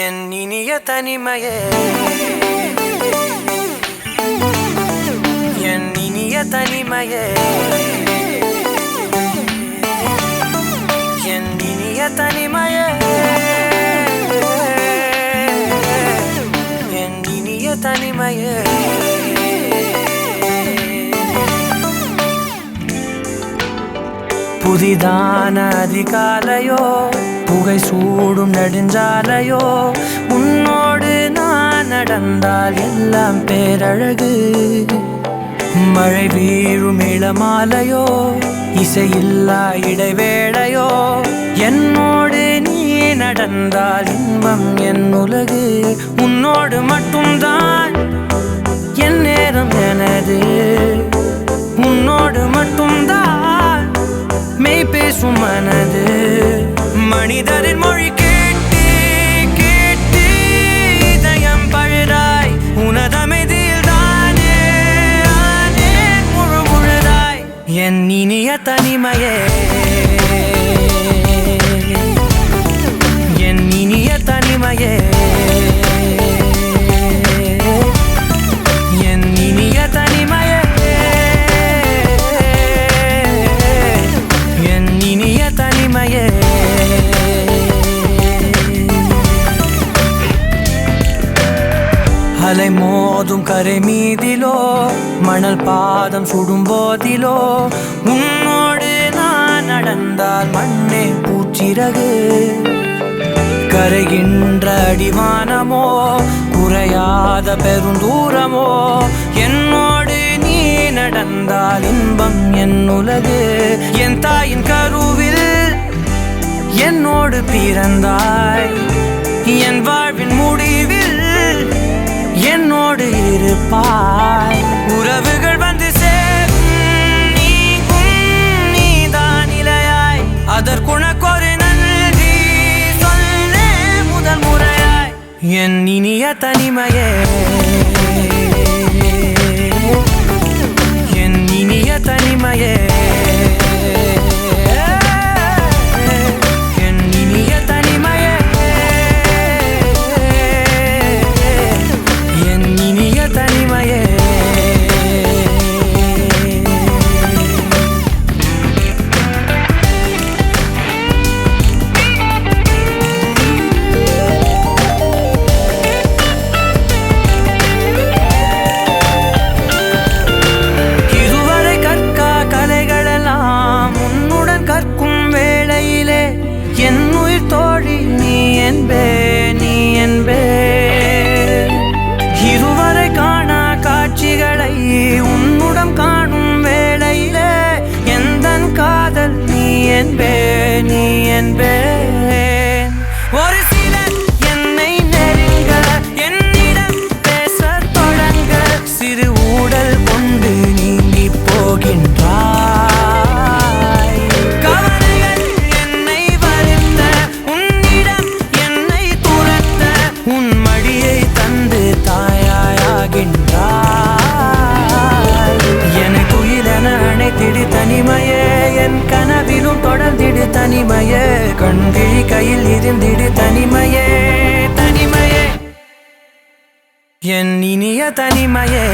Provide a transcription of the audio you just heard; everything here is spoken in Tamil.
என் இனிய தனிமையே, என் இனிய தனிமையே, என் இனிய தனிமையே, என் இனிய தனிமையே. புதிதான அதிகாலையோ, புகை சூடும் நெடுஞ்சாலையோ, உன்னோடு நான் நடந்தால் எல்லாம் பேரழகு. மழை வீழும் இளமாலையோ, இசையில்லா இடைவேளையோ, என்னோடு நீ நடந்தால் இன்பம் என் உலகு. உன்னோடு மட்டும்தான் என் நேரம் எனது, உன்னோடு மட்டும்தான் மெய் பேசும் மனது. மனிதரின் மொழி கேட்டு கேட்டு இதயம் பழுதாய், உனதமைதியில் தானே ஆனே முழு முழுதாய். என் இனிய தனிமையே, என் இனிய தனிமையே, என் இனிய தனிமையே, என் இனிய தனிமையே. அலை மோதும் கரை மீதிலோ, மணல் பாதம் சுடும் போதிலோ, உன்னோடு நான் நடந்தால் மண்ணே பூச்சிறகு. கரைகின்ற அடிவானமோ, குறையாத பெருந்தூரமோ, என்னோடு நீ நடந்தால் இன்பம் என் உலகு. என் தாயின் கருவில் என்னோடு பிறந்தாய், என் வாழ்வின் முடிவில் என்னோடு இருப்பாய். உறவுகள் வந்து சேரும் நீக்கும் நீதான் இலையாய், அதற்குனக்கொரு நன்றி சொல்லே முதல் முறையாய். என் இனிய தனிமையே, என் இனிய தனிமையே, என் இனிய தனிமையே, என் இனிய தனிமையே. இதுவரை கற்கா கலைகளெல்லாம் உன்னுடன் கற்கும் வேளையிலே, என் உயிர் தோழி நீ என்பே, நீ என்பே. இதுவரை காணா காட்சிகளை உன்னுடன் காணும் வேளையிலே, எந்தன் காதல் நீ என்பே, நீ என்பே. ஒரு சிலர் என்னை நெருங்க, என்னிடம் பேசத் தொடங்க, சிறு ஊடல் கொண்டு நீங்கி போகின்றாய். கவலைகள் என்னை வருத்த, உன்னிடம் என்னை துரத்த, உன் மடியை தந்து தாயாகின்றாய். எனக்கு உயிரென அணைத்திடு தனிமையே, என் கனவிலும் தொடர்ந்திடு தனிமையே, கண்கிழி கையில் இருந்திடு தனிமையே, தனிமையே, என் இனிய தனிமையே.